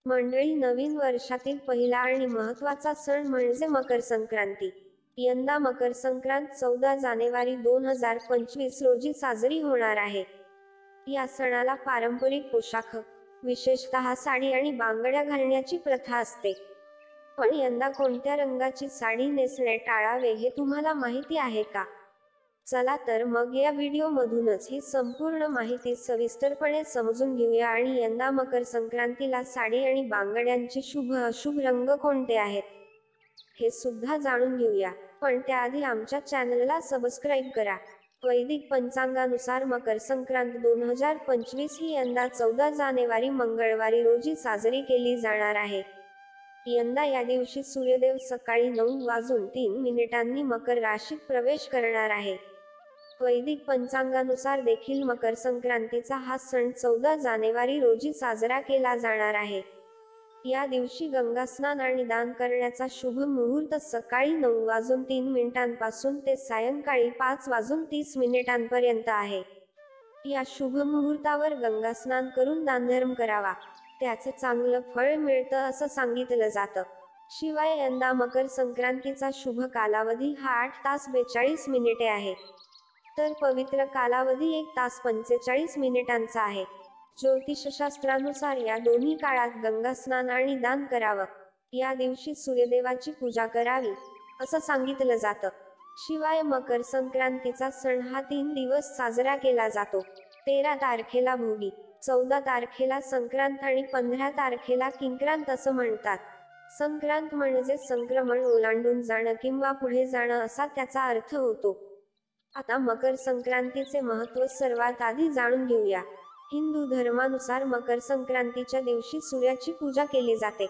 मंडळी, नवीन वर्षातील पहिला आणि महत्त्वाचा सण म्हणजे मकर संक्रांती. यंदा मकर संक्रांत 14 जानेवारी 2025 रोजी साजरी होणार आहे. या सणाला पारंपरिक पोशाख, विशेषतः साडी आणि बांगड्या घालण्याची प्रथा असते. पण यंदा कोणत्या रंगाची साडी नेसणे टाळावे हे तुम्हाला माहिती आहे का? चला तर मग या व्हिडिओमधूनच ही संपूर्ण माहिती सविस्तरपणे समजून घेऊया आणि यंदा मकर संक्रांतीला साडी आणि बांगड्यांचे शुभ अशुभ रंग कोणते आहेत हे सुद्धा जाणून घेऊया. पण त्याआधी आमच्या चॅनलला सबस्क्राईब करा. वैदिक पंचांगानुसार मकर संक्रांत 2025 ही यंदा 14 जानेवारी मंगळवारी रोजी साजरी केली जाणार आहे. यंदा या दिवशी सूर्यदेव सकाळी 9:03 मकर राशीत प्रवेश करणार आहे. वैदिक पंचांगानुसार देखील मकर संक्रांतीचा हा सण 14 जानेवारी रोजी साजरा केला जाणार आहे. या दिवशी गंगास्नान आणि दान करण्याचा शुभ मुहूर्त सकाळी 9:03 पासून ते सायंकाळी 5:30 पर्यंत आहे. या शुभ मुहूर्तावर गंगास्नान करून दानधर्म करावा, त्याचे चांगलं फळ मिळतं असं सांगितलं जातं. शिवाय यंदा मकर संक्रांतीचा शुभ कालावधी हा 8 तास 42 मिनिटे आहे, तर पवित्र कालावधी 1 तास 45 मिनिटांचा आहे. ज्योतिषशास्त्रानुसार या दोन्ही काळात गंगास्नान आणि दान करावं. या दिवशी सूर्यदेवाची पूजा करावी असं सांगितलं जातं. शिवाय मकर संक्रांतीचा सण हा 3 दिवस साजरा केला जातो. 13 तारखेला भोगी, 14 तारखेला संक्रांत आणि 15 तारखेला किंक्रांत असं म्हणतात. संक्रांत म्हणजे संक्रमण ओलांडून जाणं किंवा पुढे जाणं असा त्याचा अर्थ होतो. आता मकर संक्रांतीचे महत्त्व सर्वात आधी जाणून घेऊया. हिंदू धर्मानुसार मकर संक्रांतीच्या दिवशी सूर्याची पूजा केली जाते,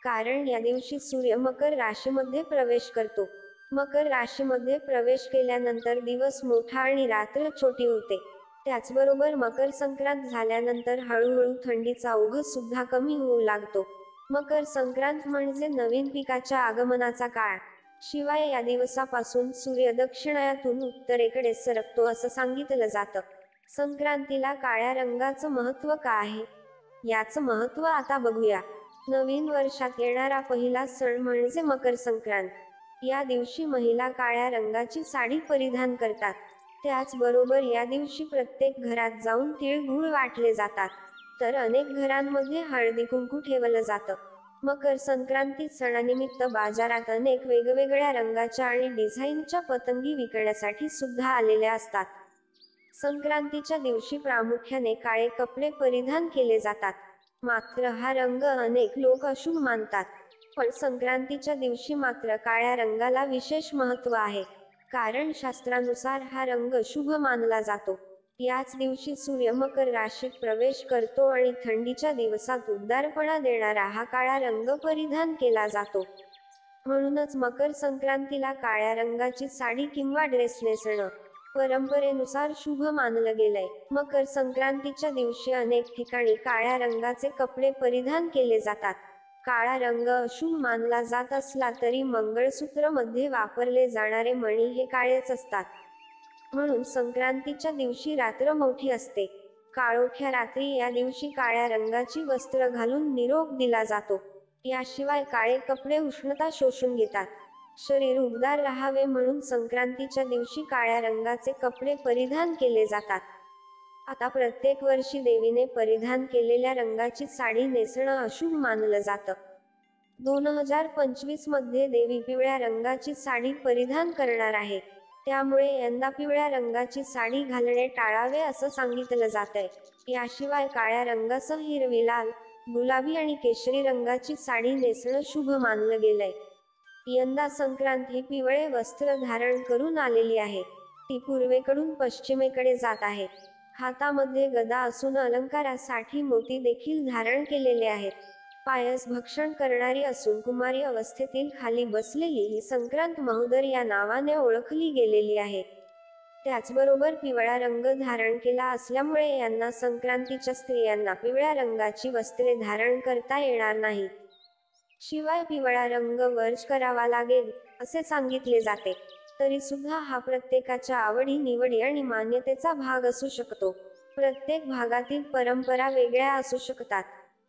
कारण या दिवशी सूर्य मकर राशीमध्ये प्रवेश करतो. मकर राशीमध्ये प्रवेश केल्यानंतर दिवस मोठा आणि रात्र छोटी होते. त्याचबरोबर मकर संक्रांत झाल्यानंतर हळूहळू थंडीचा ओघ सुद्धा कमी होऊ लागतो. मकर संक्रांत म्हणजे नवीन पिकाच्या आगमनाचा काळ. शिवाय या दिवसापासून सूर्य दक्षिणायातून उत्तरेकडे सरकतो असं सांगितलं जातं. संक्रांतीला काळ्या रंगाचं महत्त्व का आहे, याचं महत्त्व आता बघूया. नवीन वर्षात येणारा पहिला सण म्हणजे मकर संक्रांत. या दिवशी महिला काळ्या रंगाची साडी परिधान करतात. त्याचबरोबर या दिवशी प्रत्येक घरात जाऊन तिळगुळ वाटले जातात, तर अनेक घरांमध्ये हळदी कुंकू ठेवलं जातं. मकर संक्रांती सणानिमित्त बाजारात अनेक वेगवेगळ्या रंगाच्या आणि डिझाईनच्या पतंगी विकण्यासाठी सुद्धा आलेल्या असतात. संक्रांतीच्या दिवशी प्रामुख्याने काळे कपडे परिधान केले जातात. मात्र हा रंग अनेक लोक अशुभ मानतात. पण संक्रांतीच्या दिवशी मात्र काळ्या रंगाला विशेष महत्त्व आहे, कारण शास्त्रानुसार हा रंग शुभ मानला जातो. याच दिवशी सूर्य मकर राशीत प्रवेश करतो आणि थंडीच्या दिवसात उबदारपणा देणारा हा काळा रंग परिधान केला जातो. म्हणूनच मकर संक्रांतीला काळ्या रंगाची साडी किंवा ड्रेस नेसणं परंपरेनुसार शुभ मानलं गेलंय. मकर संक्रांतीच्या दिवशी अनेक ठिकाणी काळ्या रंगाचे कपडे परिधान केले जातात. काळा रंग अशुभ मानला जात असला तरी मंगळसूत्र मध्ये वापरले जाणारे मणी हे काळेच असतात. म्हणून संक्रांतीच्या दिवशी रात्र मोठी असते. काळोख्या रात्री या दिवशी काळ्या रंगाची वस्त्र घालून निरोप दिला जातो. याशिवाय काळे कपडे उष्णता शोषून घेतात. शरीर उबदार राहावे म्हणून संक्रांतीच्या दिवशी काळ्या रंगाचे कपडे परिधान केले जातात. आता प्रत्येक वर्षी देवीने परिधान केलेल्या रंगाची साडी नेसणं अशुभ मानलं जातं. 2025 मध्ये देवी पिवळ्या रंगाची साडी परिधान करणार आहे. त्यामुळे यंदा पिवळ्या रंगाची साडी घालणे टाळावे असं सांगितलं जातंय. याशिवाय काळ्या रंगासह हिरवी, लाल, गुलाबी आणि केशरी रंगाची साडी नेसणं शुभ मानलं गेलंय. यंदा संक्रांत ही पिवळे वस्त्र धारण करून आलेली आहे. ती पूर्वेकडून पश्चिमेकडे जात आहे. हातामध्ये गदा असून अलंकारासाठी मोती देखील धारण केलेले आहेत. पायस भक्षण करणारी असून कुमारी अवस्थेतील खाली बसलेली ही संक्रांत महोदर या नावाने ओळखली गेलेली आहे. त्याचबरोबर पिवळा रंग धारण केला असल्यामुळे यांना संक्रांतीच्या स्त्रियांना पिवळ्या रंगाची वस्त्रे धारण करता येणार नाहीत. शिवाय पिवळा रंग वर्ज करावा लागेल असे सांगितले जाते. तरी सुद्धा हा प्रत्येकाच्या आवडी निवडी आणि मान्यतेचा भाग असू शकतो. प्रत्येक भागातील परंपरा वेगळ्या असू शकतात.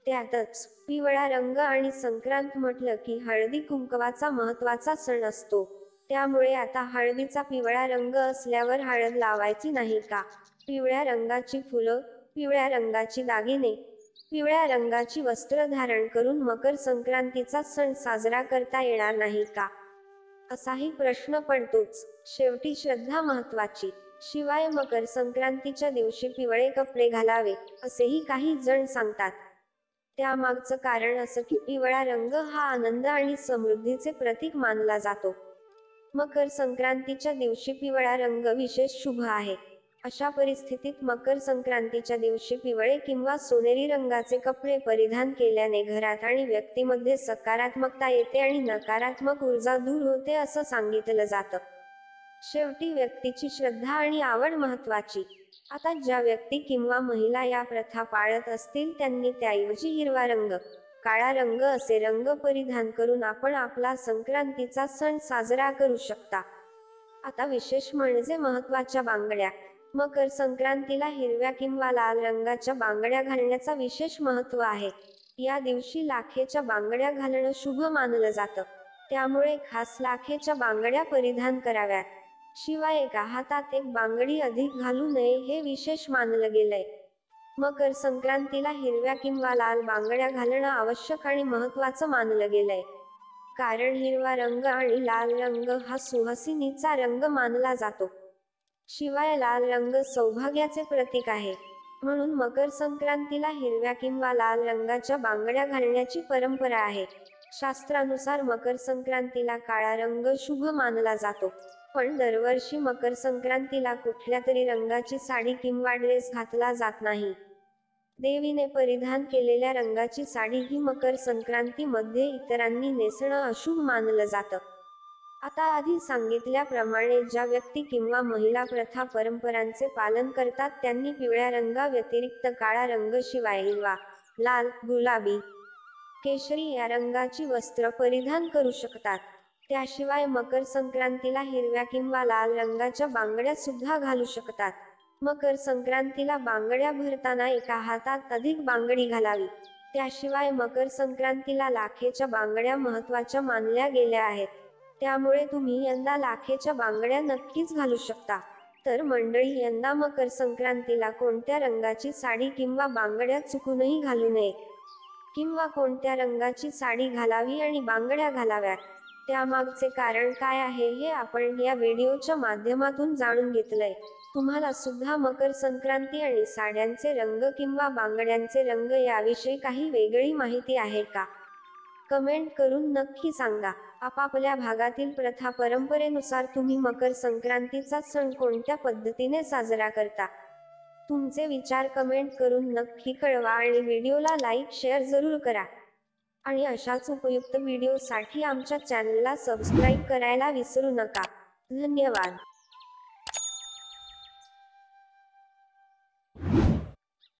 त्यातच पिवळा रंग आणि संक्रांत म्हटलं की हळदी कुंकवाचा महत्वाचा सण असतो. त्यामुळे आता हळदीचा पिवळा रंग असल्यावर हळद लावायची नाही का? पिवळ्या रंगाची फुलं, पिवळ्या रंगाची दागिने, पिवळ्या रंगाची वस्त्र धारण करून मकर संक्रांतीचा सण साजरा करता येणार नाही का? असाही प्रश्न पडतोच. शेवटी श्रद्धा महत्वाची. शिवाय मकर संक्रांतीच्या दिवशी पिवळे कपडे घालावे, असेही काही जण सांगतात. त्यामागचं कारण असं की पिवळा रंग हा आनंद आणि समृद्धीचे प्रतीक मानला जातो. मकर संक्रांतीच्या दिवशी पिवळा रंग विशेष शुभ आहे. अशा परिस्थितीत मकर संक्रांतीच्या दिवशी पिवळे किंवा सोनेरी रंगाचे कपडे परिधान केल्याने घरात आणि व्यक्तीमध्ये सकारात्मकता येते आणि नकारात्मक ऊर्जा दूर होते असं सांगितलं जातं. शेवटी व्यक्तीची श्रद्धा आणि आवड महत्वाची. आता ज्या व्यक्ती किंवा महिला या प्रथा पाळत असतील त्यांनी त्याऐवजी हिरवा रंग, काळा रंग असे रंग परिधान करून आपण आपला संक्रांतीचा सण साजरा करू शकता. आता विशेष म्हणजे महत्वाच्या बांगड्या. मकर संक्रांतीला हिरव्या किंवा लाल रंगाच्या बांगड्या घालण्याचा विशेष महत्व आहे. या दिवशी लाखेच्या बांगड्या घालणं शुभ मानलं जातं. त्यामुळे खास लाखेच्या बांगड्या परिधान कराव्यात. शिवाय एका हातात एक बांगडी अधिक घालू नये हे विशेष मानलं गेलंय. मकर संक्रांतीला हिरव्या किंवा लाल बांगड्या घालणं आवश्यक आणि महत्वाचं मानलं गेलंय. कारण हिरवा रंग आणि लाल रंग हा सुहासिनीचा रंग मानला जातो. शिवाय लाल रंग सौभाग्याचे प्रतीक आहे. म्हणून मकर संक्रांतीला हिरव्या किंवा लाल रंगाच्या बांगड्या घालण्याची परंपरा आहे. शास्त्रानुसार मकर संक्रांतीला काळा रंग शुभ मानला जातो. पण दरवर्षी मकर संक्रांतीला कुठल्या तरी रंगाची साडी किंवा ड्रेस घातला जात नाही. देवीने परिधान केलेल्या रंगाची साडी ही मकर संक्रांतीमध्ये इतरांनी नेसणं अशुभ मानलं जातं. आता आधी सांगितल्याप्रमाणे ज्या व्यक्ती किंवा महिला प्रथा परंपरांचे पालन करतात त्यांनी पिवळ्या रंगाव्यतिरिक्त काळा रंग शिवाय हिरवा, लाल, गुलाबी, केशरी या रंगाची वस्त्र परिधान करू शकतात. त्याशिवाय मकर संक्रांतीला हिरव्या किंवा लाल रंगाच्या बांगड्या सुद्धा घालू शकतात. मकर संक्रांतीला बांगड्या भरताना एका हातात अधिक बांगडी घालावी. त्याशिवाय मकर संक्रांतीला लाखेच्या बांगड्या महत्त्वाच्या मानल्या गेल्या आहेत. त्यामुळे तुम्ही यंदा लाखेच्या बांगड्या नक्कीच घालू शकता. तर मंडळी, यंदा मकर संक्रांतीला कोणत्या रंगाची साडी किंवा बांगड्या चुकूनही घालू नये. किंवा कोणत्या रंगाची साडी घालावी आणि बांगड्या घालाव्यात, त्यामागचे कारण काय आहे हे आपण या व्हिडिओच्या माध्यमातून जाणून घेतलंय. तुम्हाला सुद्धा मकर संक्रांती आणि साड्यांचे रंग किंवा बांगड्यांचे रंग याविषयी काही वेगळी माहिती आहे का? कमेंट करून नक्की सांगा. आपापल्या भागातील प्रथा परंपरेनुसार तुम्ही मकर संक्रांतीचा सण कोणत्या पद्धतीने साजरा करता? तुमचे विचार कमेंट करून नक्की कळवा आणि व्हिडिओला लाईक शेअर जरूर करा. आणि अशाच उपयुक्त व्हिडिओसाठी आमच्या चॅनलला सबस्क्राईब करायला विसरू नका. धन्यवाद.